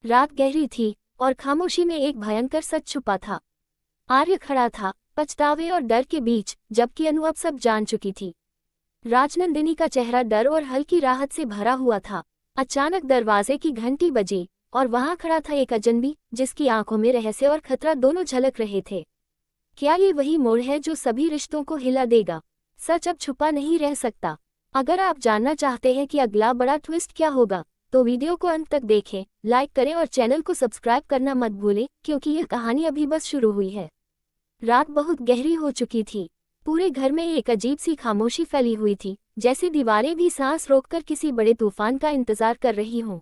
रात गहरी थी और खामोशी में एक भयंकर सच छुपा था। आर्य खड़ा था पछतावे और डर के बीच, जबकि अनु अब सब जान चुकी थी। राजनंदिनी का चेहरा डर और हल्की राहत से भरा हुआ था। अचानक दरवाजे की घंटी बजी और वहां खड़ा था एक अजनबी, जिसकी आंखों में रहस्य और खतरा दोनों झलक रहे थे। क्या ये वही मोड़ है जो सभी रिश्तों को हिला देगा? सच अब छुपा नहीं रह सकता। अगर आप जानना चाहते हैं कि अगला बड़ा ट्विस्ट क्या होगा, तो वीडियो को अंत तक देखें, लाइक करें और चैनल को सब्सक्राइब करना मत भूलें, क्योंकि यह कहानी अभी बस शुरू हुई है। रात बहुत गहरी हो चुकी थी। पूरे घर में एक अजीब सी खामोशी फैली हुई थी, जैसे दीवारें भी सांस रोककर किसी बड़े तूफान का इंतजार कर रही हों।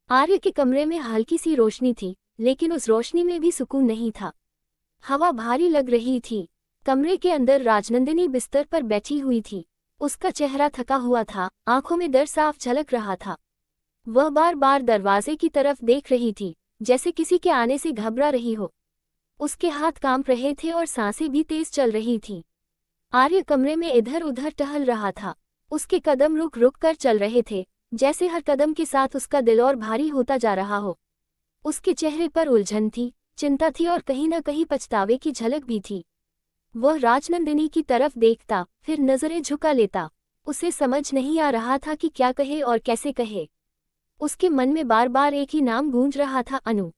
आर्य के कमरे में हल्की सी रोशनी थी, लेकिन उस रोशनी में भी सुकून नहीं था। हवा भारी लग रही थी। कमरे के अंदर राजनंदिनी बिस्तर पर बैठी हुई थी। उसका चेहरा थका हुआ था, आंखों में डर साफ झलक रहा था। वह बार बार दरवाजे की तरफ देख रही थी, जैसे किसी के आने से घबरा रही हो। उसके हाथ कांप रहे थे और सांसें भी तेज चल रही थीं। आर्य कमरे में इधर उधर टहल रहा था। उसके कदम रुक रुक कर चल रहे थे, जैसे हर कदम के साथ उसका दिल और भारी होता जा रहा हो। उसके चेहरे पर उलझन थी, चिंता थी और कहीं न कहीं पछतावे की झलक भी थी। वह राजनंदिनी की तरफ देखता, फिर नजरें झुका लेता। उसे समझ नहीं आ रहा था कि क्या कहे और कैसे कहे। उसके मन में बार बार एक ही नाम गूंज रहा था, अनु।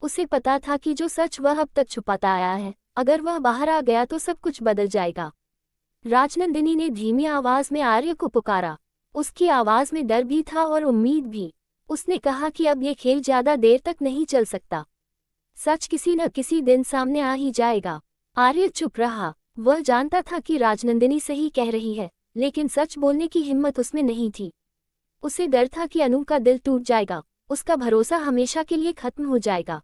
उसे पता था कि जो सच वह अब तक छुपाता आया है, अगर वह बाहर आ गया तो सब कुछ बदल जाएगा। राजनंदिनी ने धीमी आवाज में आर्य को पुकारा। उसकी आवाज में डर भी था और उम्मीद भी। उसने कहा कि अब ये खेल ज्यादा देर तक नहीं चल सकता। सच किसी न किसी दिन सामने आ ही जाएगा। आर्य चुप रहा। वह जानता था कि राजनंदिनी सही कह रही है, लेकिन सच बोलने की हिम्मत उसमें नहीं थी। उसे डर था कि अनु का दिल टूट जाएगा, उसका भरोसा हमेशा के लिए खत्म हो जाएगा।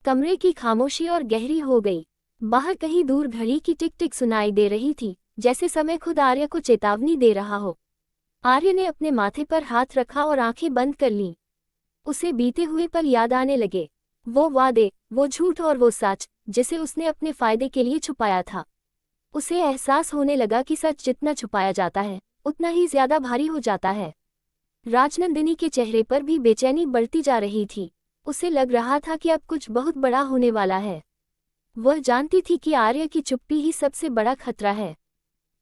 कमरे की खामोशी और गहरी हो गई। बाहर कहीं दूर घड़ी की टिक टिक सुनाई दे रही थी, जैसे समय खुद आर्य को चेतावनी दे रहा हो। आर्य ने अपने माथे पर हाथ रखा और आंखें बंद कर लीं। उसे बीते हुए पल याद आने लगे। वो वादे, वो झूठ और वो सच, जिसे उसने अपने फायदे के लिए छुपाया था। उसे एहसास होने लगा कि सच जितना छुपाया जाता है, उतना ही ज्यादा भारी हो जाता है। राजनंदिनी के चेहरे पर भी बेचैनी बढ़ती जा रही थी। उसे लग रहा था कि अब कुछ बहुत बड़ा होने वाला है। वह जानती थी कि आर्य की चुप्पी ही सबसे बड़ा खतरा है।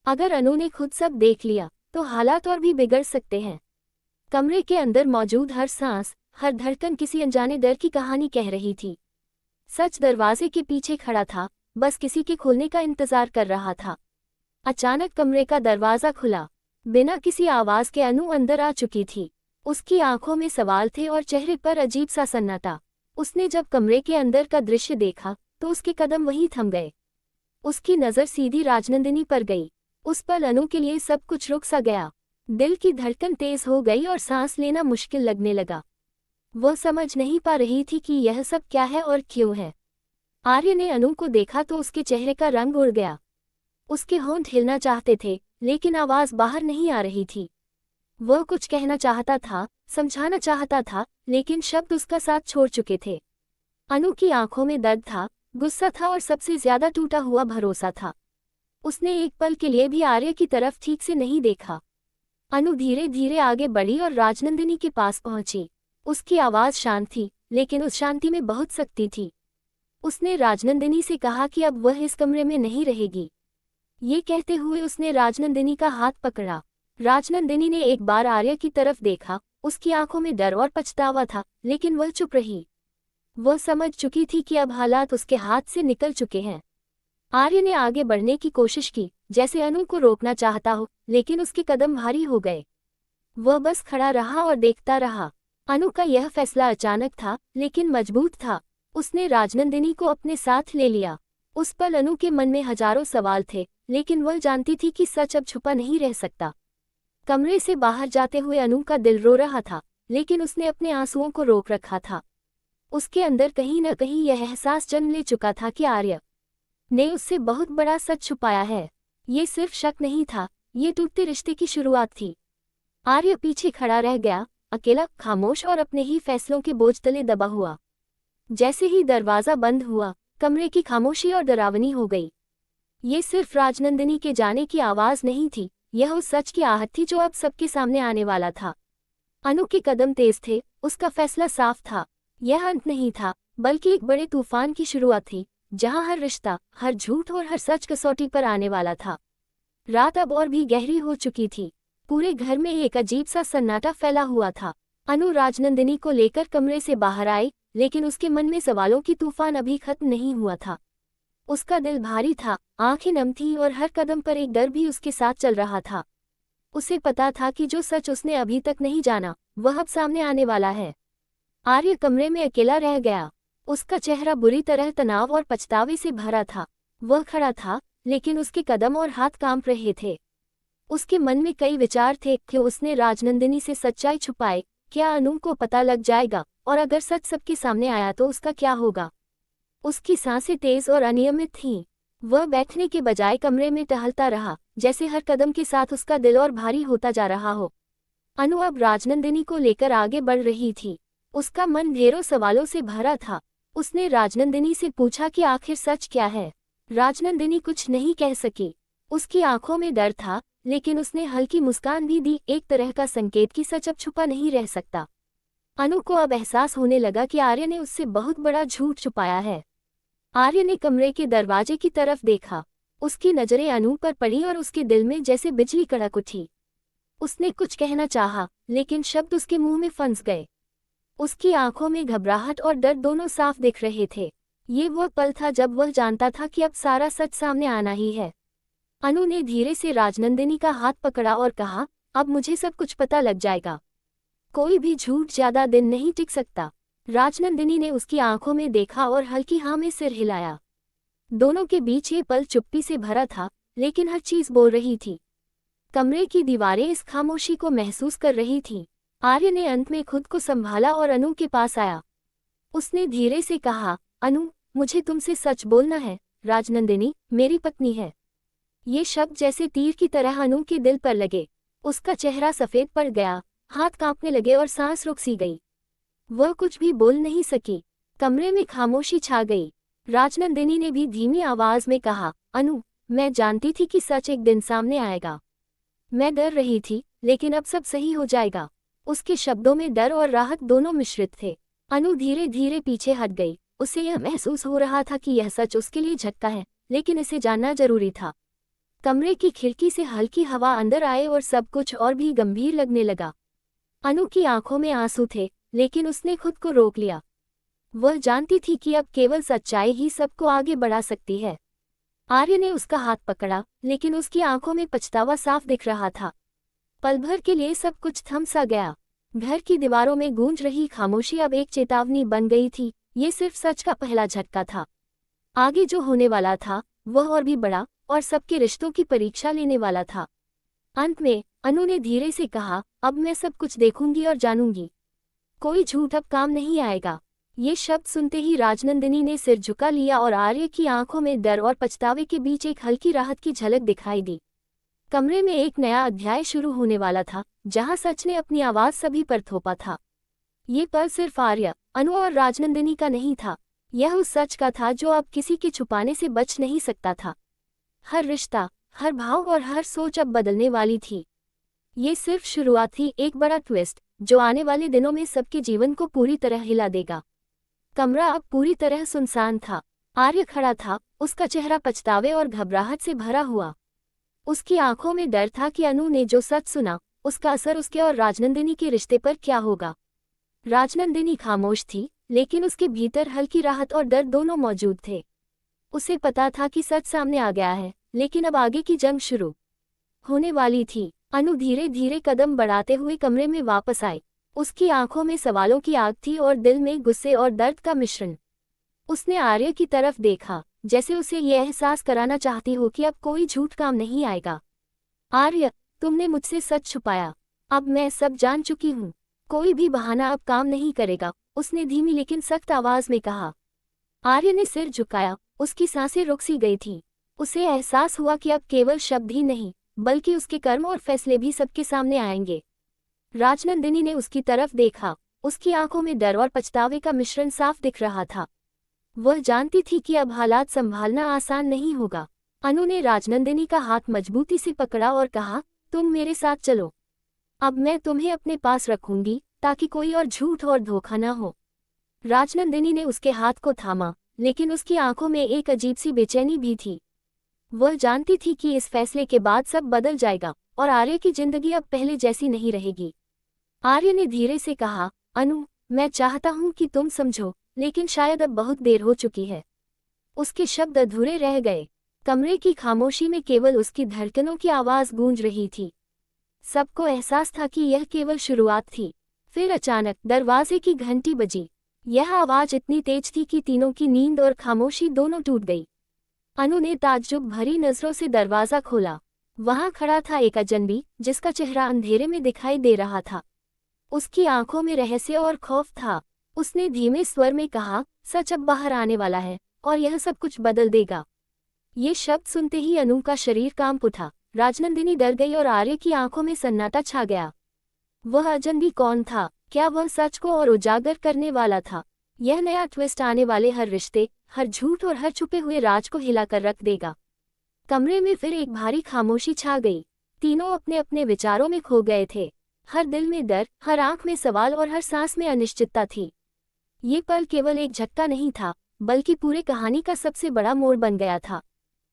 अगर अनु ने खुद सब देख लिया, तो हालात और भी बिगड़ सकते हैं। कमरे के अंदर मौजूद हर सांस, हर धड़कन किसी अनजाने डर की कहानी कह रही थी। सच दरवाजे के पीछे खड़ा था, बस किसी के खुलने का इंतजार कर रहा था। अचानक कमरे का दरवाजा खुला। बिना किसी आवाज के अनु अंदर आ चुकी थी। उसकी आंखों में सवाल थे और चेहरे पर अजीब सा सन्नाटा। उसने जब कमरे के अंदर का दृश्य देखा, तो उसके कदम वहीं थम गए। उसकी नजर सीधी राजनंदिनी पर गई। उस पल अनु के लिए सब कुछ रुक सा गया। दिल की धड़कन तेज हो गई और सांस लेना मुश्किल लगने लगा। वह समझ नहीं पा रही थी कि यह सब क्या है और क्यों है। आर्य ने अनु को देखा तो उसके चेहरे का रंग उड़ गया। उसके होंठ हिलना चाहते थे, लेकिन आवाज बाहर नहीं आ रही थी। वह कुछ कहना चाहता था, समझाना चाहता था, लेकिन शब्द उसका साथ छोड़ चुके थे। अनु की आंखों में दर्द था, गुस्सा था और सबसे ज्यादा टूटा हुआ भरोसा था। उसने एक पल के लिए भी आर्य की तरफ ठीक से नहीं देखा। अनु धीरे धीरे आगे बढ़ी और राजनंदिनी के पास पहुंची। उसकी आवाज शांत थी, लेकिन उस शांति में बहुत शक्ति थी। उसने राजनंदिनी से कहा कि अब वह इस कमरे में नहीं रहेगी। ये कहते हुए उसने राजनंदिनी का हाथ पकड़ा। राजनंदिनी ने एक बार आर्य की तरफ देखा। उसकी आंखों में डर और पछतावा था, लेकिन वह चुप रही। वह समझ चुकी थी कि अब हालात उसके हाथ से निकल चुके हैं। आर्य ने आगे बढ़ने की कोशिश की, जैसे अनु को रोकना चाहता हो, लेकिन उसके कदम भारी हो गए। वह बस खड़ा रहा और देखता रहा। अनु का यह फैसला अचानक था, लेकिन मजबूत था। उसने राजनंदिनी को अपने साथ ले लिया। उस पल अनु के मन में हजारों सवाल थे, लेकिन वह जानती थी कि सच अब छुपा नहीं रह सकता। कमरे से बाहर जाते हुए अनु का दिल रो रहा था, लेकिन उसने अपने आंसुओं को रोक रखा था। उसके अंदर कहीं न कहीं यह एहसास जन्म ले चुका था कि आर्य ने उससे बहुत बड़ा सच छुपाया है। ये सिर्फ शक नहीं था, ये टूटते रिश्ते की शुरुआत थी। आर्य पीछे खड़ा रह गया, अकेला, खामोश और अपने ही फैसलों के बोझ तले दबा हुआ। जैसे ही दरवाजा बंद हुआ, कमरे की खामोशी और डरावनी हो गई। ये सिर्फ राजनंदिनी के जाने की आवाज नहीं थी, यह उस सच की आहट थी जो अब सबके सामने आने वाला था। अनु के कदम तेज थे, उसका फैसला साफ था। यह अंत नहीं था, बल्कि एक बड़े तूफान की शुरुआत थी, जहां हर रिश्ता, हर झूठ और हर सच कसौटी पर आने वाला था। रात अब और भी गहरी हो चुकी थी। पूरे घर में एक अजीब सा सन्नाटा फैला हुआ था। अनु राजनंदिनी को लेकर कमरे से बाहर आई, लेकिन उसके मन में सवालों की तूफान अभी खत्म नहीं हुआ था। उसका दिल भारी था, आंखें नम थीं और हर कदम पर एक डर भी उसके साथ चल रहा था। उसे पता था कि जो सच उसने अभी तक नहीं जाना, वह अब सामने आने वाला है। आर्य कमरे में अकेला रह गया। उसका चेहरा बुरी तरह तनाव और पछतावे से भरा था। वह खड़ा था, लेकिन उसके कदम और हाथ कांप रहे थे। उसके मन में कई विचार थे कि उसने राजनंदिनी से सच्चाई छुपाई, क्या अनु को पता लग जाएगा, और अगर सच सबके सामने आया तो उसका क्या होगा। उसकी सांसें तेज और अनियमित थीं। वह बैठने के बजाय कमरे में टहलता रहा, जैसे हर कदम के साथ उसका दिल और भारी होता जा रहा हो। अनु अब राजनंदिनी को लेकर आगे बढ़ रही थी। उसका मन ढेरों सवालों से भरा था। उसने राजनंदिनी से पूछा कि आखिर सच क्या है। राजनंदिनी कुछ नहीं कह सकी। उसकी आंखों में डर था, लेकिन उसने हल्की मुस्कान भी दी, एक तरह का संकेत कि सच अब छुपा नहीं रह सकता। अनु को अब एहसास होने लगा कि आर्य ने उससे बहुत बड़ा झूठ छुपाया है। आर्य ने कमरे के दरवाजे की तरफ देखा। उसकी नजरें अनु पर पड़ी और उसके दिल में जैसे बिजली कड़क उठी। उसने कुछ कहना चाहा, लेकिन शब्द उसके मुंह में फंस गए। उसकी आंखों में घबराहट और डर दोनों साफ दिख रहे थे। ये वो पल था जब वह जानता था कि अब सारा सच सामने आना ही है। अनु ने धीरे से राजनंदिनी का हाथ पकड़ा और कहा, अब मुझे सब कुछ पता लग जाएगा। कोई भी झूठ ज्यादा दिन नहीं टिक सकता। राजनंदिनी ने उसकी आंखों में देखा और हल्की हाँ में सिर हिलाया। दोनों के बीच ये पल चुप्पी से भरा था, लेकिन हर चीज बोल रही थी। कमरे की दीवारें इस खामोशी को महसूस कर रही थीं। आर्य ने अंत में खुद को संभाला और अनु के पास आया। उसने धीरे से कहा, अनु, मुझे तुमसे सच बोलना है। राजनंदिनी मेरी पत्नी है। ये शब्द जैसे तीर की तरह अनु के दिल पर लगे। उसका चेहरा सफेद पड़ गया, हाथ कांपने लगे और सांस रुक सी गई। वह कुछ भी बोल नहीं सकी। कमरे में खामोशी छा गई। राजनंदिनी ने भी धीमी आवाज में कहा, अनु, मैं जानती थी कि सच एक दिन सामने आएगा। मैं डर रही थी, लेकिन अब सब सही हो जाएगा। उसके शब्दों में डर और राहत दोनों मिश्रित थे। अनु धीरे धीरे पीछे हट गई। उसे यह महसूस हो रहा था कि यह सच उसके लिए झटका है, लेकिन इसे जानना जरूरी था। कमरे की खिड़की से हल्की हवा अंदर आए और सब कुछ और भी गंभीर लगने लगा। अनु की आंखों में आंसू थे, लेकिन उसने खुद को रोक लिया। वह जानती थी कि अब केवल सच्चाई ही सबको आगे बढ़ा सकती है। आर्य ने उसका हाथ पकड़ा, लेकिन उसकी आंखों में पछतावा साफ दिख रहा था। पल भर के लिए सब कुछ थम सा गया। घर की दीवारों में गूंज रही खामोशी अब एक चेतावनी बन गई थी। ये सिर्फ सच का पहला झटका था। आगे जो होने वाला था, वह और भी बड़ा और सबके रिश्तों की परीक्षा लेने वाला था। अंत में अनु ने धीरे से कहा, अब मैं सब कुछ देखूंगी और जानूंगी। कोई झूठ अब काम नहीं आएगा। ये शब्द सुनते ही राजनंदिनी ने सिर झुका लिया और आर्य की आंखों में डर और पछतावे के बीच एक हल्की राहत की झलक दिखाई दी। कमरे में एक नया अध्याय शुरू होने वाला था, जहां सच ने अपनी आवाज सभी पर थोपा था। ये पल सिर्फ आर्य, अनु और राजनंदिनी का नहीं था। यह उस सच का था जो अब किसी के छुपाने से बच नहीं सकता था। हर रिश्ता, हर भाव और हर सोच अब बदलने वाली थी। ये सिर्फ शुरुआत थी, एक बड़ा ट्विस्ट जो आने वाले दिनों में सबके जीवन को पूरी तरह हिला देगा। कमरा अब पूरी तरह सुनसान था। आर्य खड़ा था, उसका चेहरा पछतावे और घबराहट से भरा हुआ। उसकी आंखों में डर था कि अनु ने जो सच सुना, उसका असर उसके और राजनंदिनी के रिश्ते पर क्या होगा। राजनंदिनी खामोश थी, लेकिन उसके भीतर हल्की राहत और डर दोनों मौजूद थे। उसे पता था कि सच सामने आ गया है, लेकिन अब आगे की जंग शुरू होने वाली थी। अनु धीरे धीरे कदम बढ़ाते हुए कमरे में वापस आई। उसकी आंखों में सवालों की आग थी और दिल में गुस्से और दर्द का मिश्रण। उसने आर्य की तरफ देखा, जैसे उसे यह एहसास कराना चाहती हो कि अब कोई झूठ काम नहीं आएगा। आर्य, तुमने मुझसे सच छुपाया। अब मैं सब जान चुकी हूँ। कोई भी बहाना अब काम नहीं करेगा, उसने धीमी लेकिन सख्त आवाज में कहा। आर्य ने सिर झुकाया, उसकी सांसें रुक सी गई थीं। उसे एहसास हुआ कि अब केवल शब्द ही नहीं, बल्कि उसके कर्म और फैसले भी सबके सामने आएंगे। राजनंदिनी ने उसकी तरफ देखा। उसकी आंखों में डर और पछतावे का मिश्रण साफ दिख रहा था। वह जानती थी कि अब हालात संभालना आसान नहीं होगा। अनु ने राजनंदिनी का हाथ मजबूती से पकड़ा और कहा, तुम मेरे साथ चलो। अब मैं तुम्हें अपने पास रखूंगी, ताकि कोई और झूठ और धोखा न हो। राजनंदिनी ने उसके हाथ को थामा, लेकिन उसकी आंखों में एक अजीब सी बेचैनी भी थी। वह जानती थी कि इस फैसले के बाद सब बदल जाएगा और आर्य की जिंदगी अब पहले जैसी नहीं रहेगी। आर्य ने धीरे से कहा, अनु, मैं चाहता हूं कि तुम समझो, लेकिन शायद अब बहुत देर हो चुकी है। उसके शब्द अधूरे रह गए। कमरे की खामोशी में केवल उसकी धड़कनों की आवाज गूंज रही थी। सबको एहसास था कि यह केवल शुरुआत थी। फिर अचानक दरवाजे की घंटी बजी। यह आवाज इतनी तेज थी कि तीनों की नींद और खामोशी दोनों टूट गई। अनु ने ताज्जुब भरी नजरों से दरवाजा खोला। वहां खड़ा था एक अजनबी, जिसका चेहरा अंधेरे में दिखाई दे रहा था। उसकी आंखों में रहस्य और खौफ था। उसने धीमे स्वर में कहा, सच अब बाहर आने वाला है और यह सब कुछ बदल देगा। ये शब्द सुनते ही अनु का शरीर कांप उठा। राजनंदिनी डर गई और आर्य की आंखों में सन्नाटा छा गया। वह अजनबी कौन था? क्या वह सच को और उजागर करने वाला था? यह नया ट्विस्ट आने वाले हर रिश्ते, हर झूठ और हर छुपे हुए राज को हिलाकर रख देगा। कमरे में फिर एक भारी खामोशी छा गई। तीनों अपने अपने विचारों में खो गए थे। हर दिल में डर, हर आंख में सवाल और हर सांस में अनिश्चितता थी। ये पल केवल एक झटका नहीं था, बल्कि पूरे कहानी का सबसे बड़ा मोड़ बन गया था।